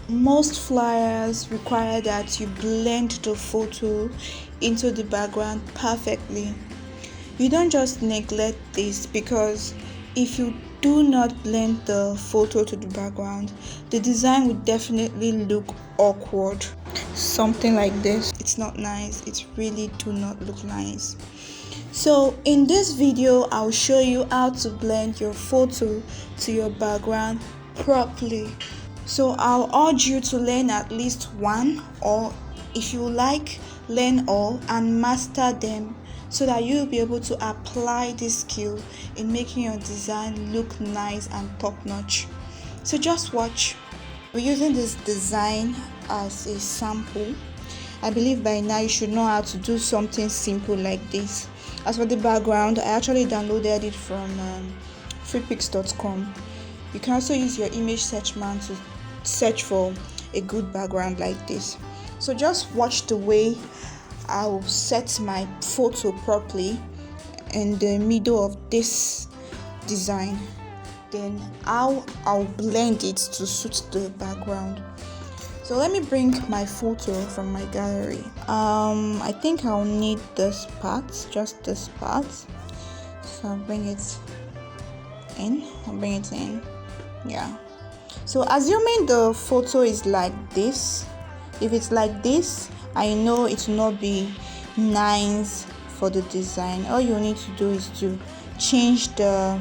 Most flyers require that you blend the photo into the background perfectly. You don't just neglect this, because if you do not blend the photo to the background, the design would definitely look awkward. Something like this. It's not nice. It really do not look nice. So in this video, I'll show you how to blend your photo to your background properly. So I'll urge you to learn at least one, or if you like, learn all and master them, so that you'll be able to apply this skill in making your design look nice and top-notch. So just watch. We're using this design as a sample. I believe by now you should know how to do something simple like this. As for the background, I actually downloaded it from freepix.com. You can also use your image search man to search for a good background like this. So just watch the way I'll set my photo properly in the middle of this design, then I'll blend it to suit the background. So let me bring my photo from my gallery. I think I'll need this part, just this part. So I'll bring it in. Yeah. So assuming the photo is like this, if it's like this, I know it will not be nice for the design. All you need to do is to change the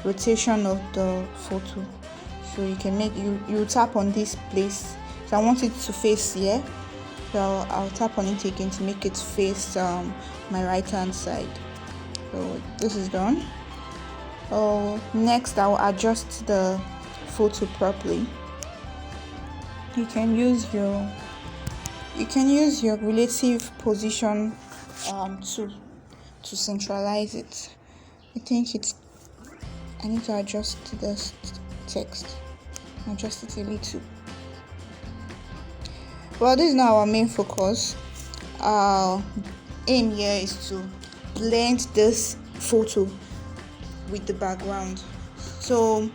rotation of the photo. So you can make you tap on this place. So I want it to face here. So I'll tap on it again to make it face my right hand side. So this is done. Next I'll adjust the photo properly. You can use your relative position to centralize it. I need to adjust this text. Adjust it a little. Well, this is now our main focus. Our aim here is to blend this photo with the background. So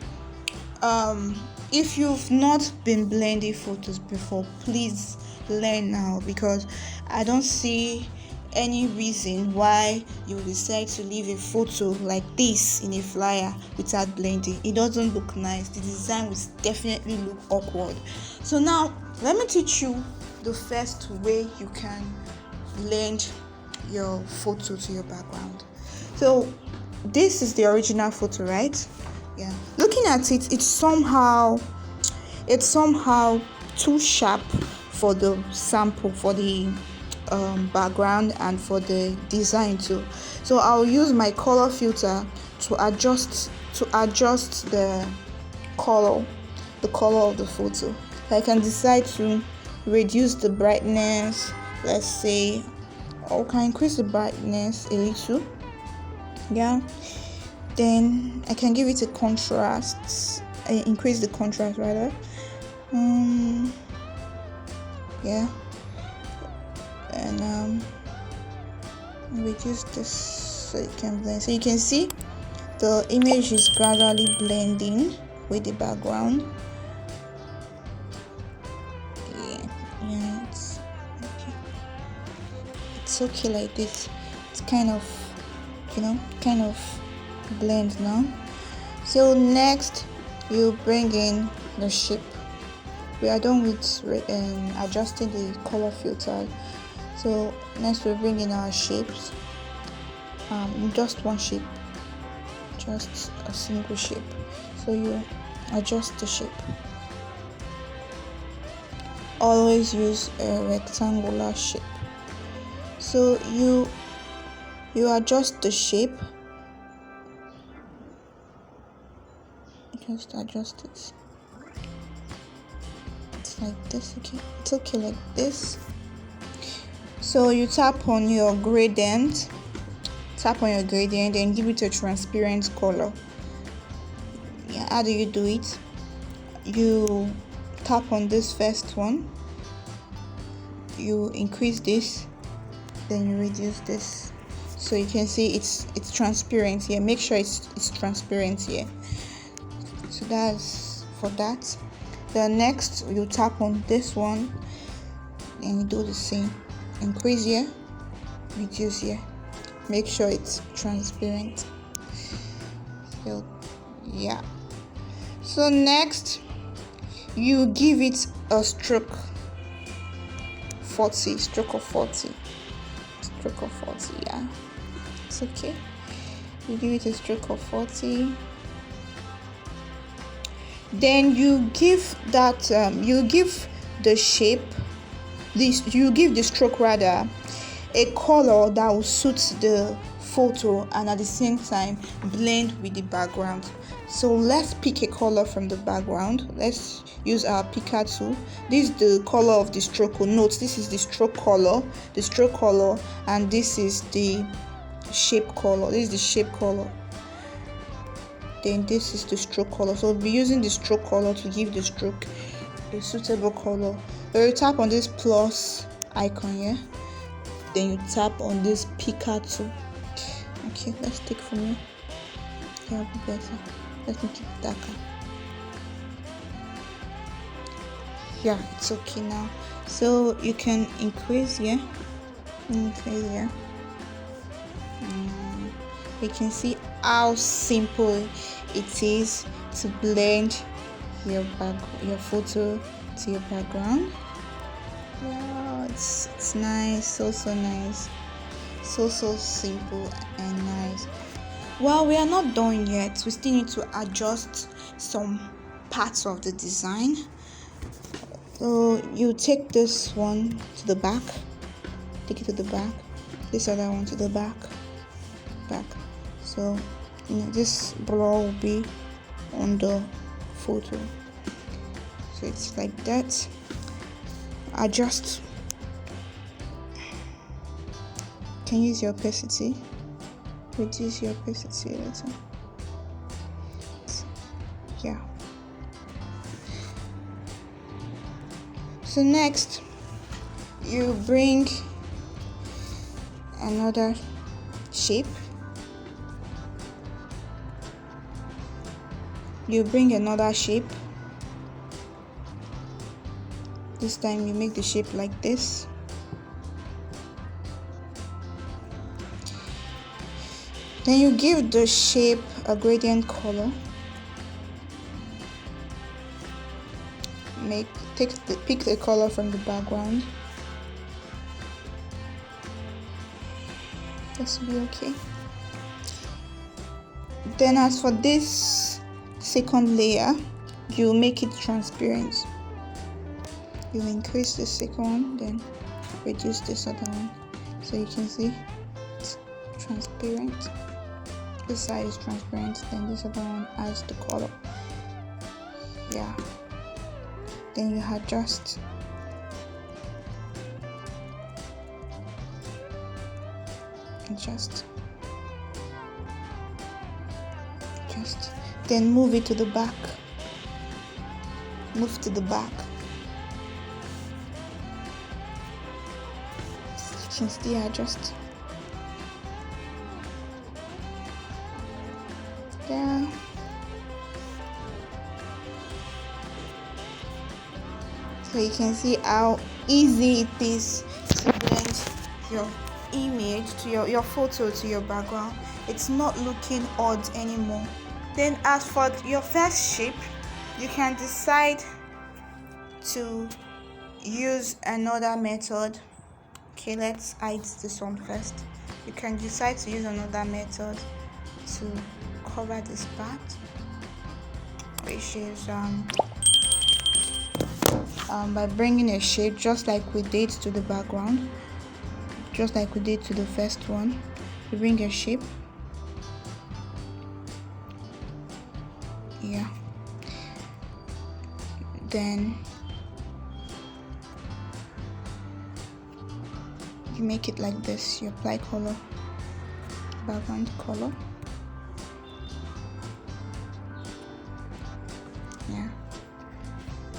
if you've not been blending photos before, please learn now, because I don't see any reason why you decide to leave a photo like this in a flyer without blending. It doesn't look nice. The design will definitely look awkward. So now let me teach you the first way you can blend your photo to your background. So this is the original photo, right? Yeah. Looking at it, it's somehow too sharp for the sample, for the background and for the design too. So I'll use my color filter to adjust the color of the photo. I can decide to reduce the brightness, let's say, or can increase the brightness a little. Yeah, then I can give it a contrast, increase the contrast rather. Yeah, and reduce this so it can blend. So you can see the image is gradually blending with the background. Yeah, it's okay. It's okay like this. It's kind of blend now. So next you bring in the shape. We are done with adjusting the color filter. So next we bring in our shapes. Just one shape, just a single shape. So you adjust the shape. Always use a rectangular shape. So you adjust the shape. Just adjust it. It's like this, okay? It's okay like this. So you tap on your gradient. tap on your gradient, then give it a transparent color. Yeah, how do you do it? You tap on this first one, you increase this, then you reduce this, so you can see it's transparent here. Make sure it's transparent here. So that's for that. Then next you tap on this one and you do the same. Increase here, reduce here. Make sure it's transparent. So yeah. So next you give it a stroke of 40, yeah, it's okay. You give it a stroke of 40, then you give that you give the shape, you give the stroke rather a color that will suit the photo and at the same time blend with the background. So let's pick a color from the background. Let's use our picker tool. This is the color of the stroke. Note, this is the stroke color, and this is the shape color. This is the shape color. Then this is the stroke color. So we'll be using the stroke color to give the stroke a suitable color. So you tap on this plus icon here. Then you tap on this picker tool. Okay, let's take from here. That'll be better. Let me keep it darker. Yeah, it's okay now. So you can increase here. You can see how simple it is to blend your photo to your background. Wow, it's nice, so nice, so simple and nice. Well, we are not done yet. We still need to adjust some parts of the design. So you take this one to the back, take it to the back, this other one to the back. So this blur will be on the photo. So it's like that. Adjust. Can use your opacity. Reduce your opacity a little. Yeah. So next, you bring another shape. This time you make the shape like this. Then you give the shape a gradient color. Pick the color from the background. This will be okay. Then as for this second layer, you make it transparent. You increase the second one, then reduce this other one, so you can see it's transparent. This side is transparent, then this other one has the color. Yeah. Then you adjust. Then move it to the back. Move to the back. You can still adjust. Yeah. So you can see how easy it is to blend your image to your photo to your background. It's not looking odd anymore. Then as for your first shape, you can decide to use another method. Okay, let's hide this one first. You can decide to use another method to cover this part, which is by bringing a shape just like we did to the background, just like we did to the first one. You bring a shape. Yeah. Then you make it like this. You apply color. background color. Yeah,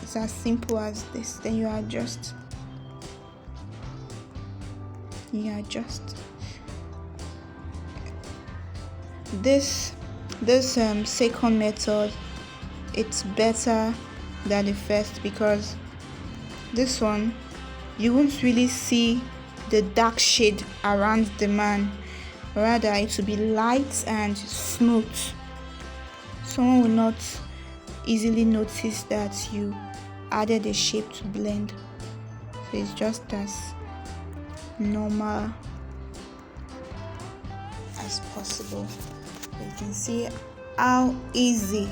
it's as simple as this. Then you adjust. This second method, it's better than the first, because this one you won't really see the dark shade around the man, rather it will be light and smooth. Someone will not easily notice that you added a shape to blend, so it's just as normal as possible. You can see how easy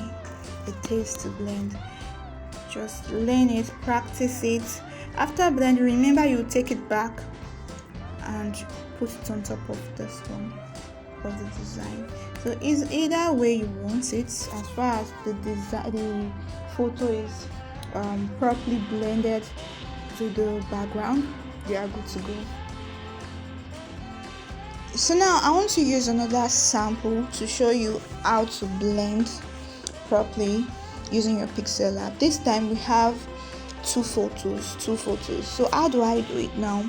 it is to blend. Just learn it, practice it. After blending, remember you take it back and put it on top of this one, of the design. So it's either way you want it. As far as the design, the photo is properly blended to the background, you are good to go. So now I want to use another sample to show you how to blend properly using your pixellab. This time we have two photos. So how do I do it now?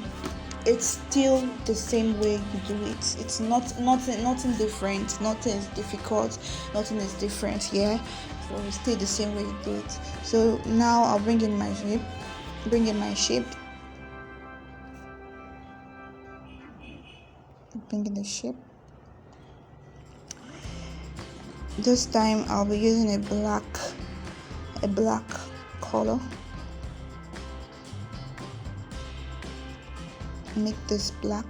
It's still the same way you do it. It's nothing different, nothing is difficult, nothing is different here. So it's still the same way you do it. So now I'll bring in my shape. Bring in the shape. This time I'll be using a black color. Make this black.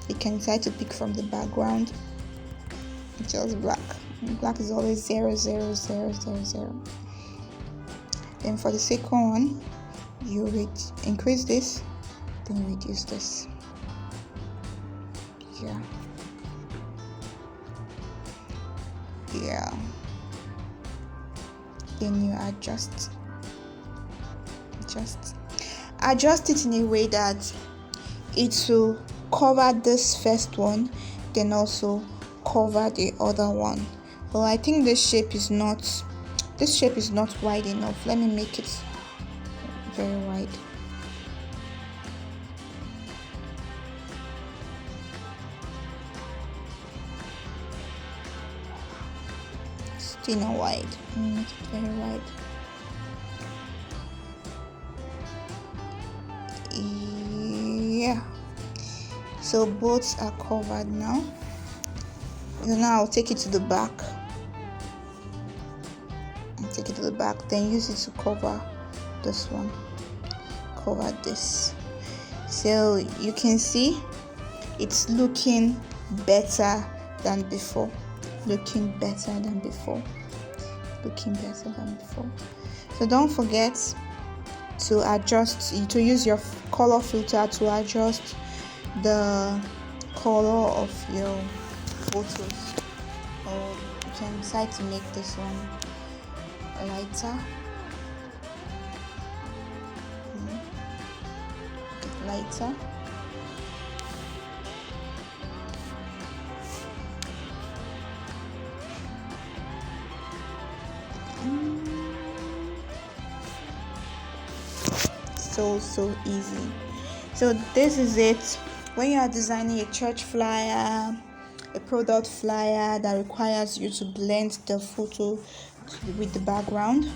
You can try to pick from the background. Just black. Black is always 0 0 0 0 0. Then for the second one, you increase this, then you reduce this. Yeah. Then you adjust it in a way that it will cover this first one, then also cover the other one. Well, I think this shape is not wide enough. Let me make it very wide. Still not wide. Make it very wide. Yeah. So both are covered now. And now I'll take it to the back. Then use it to cover this one. Cover this. So you can see it's looking better than before. So don't forget to use your color filter to adjust the color of your photos, or you can decide to make this one lighter. So easy. So this is it. When you are designing a church flyer, a product flyer that requires you to blend the photo with the background,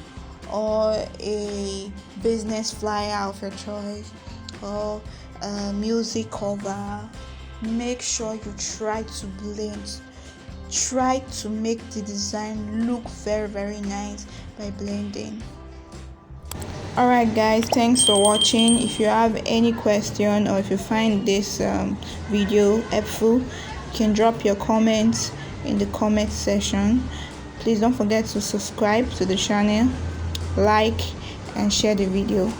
or a business flyer of your choice, or a music cover, make sure you try to blend. Try to make the design look very, very nice by blending. Alright guys, thanks for watching. If you have any question, or if you find this video helpful, you can drop your comments in the comment section. Please don't forget to subscribe to the channel, like and share the video.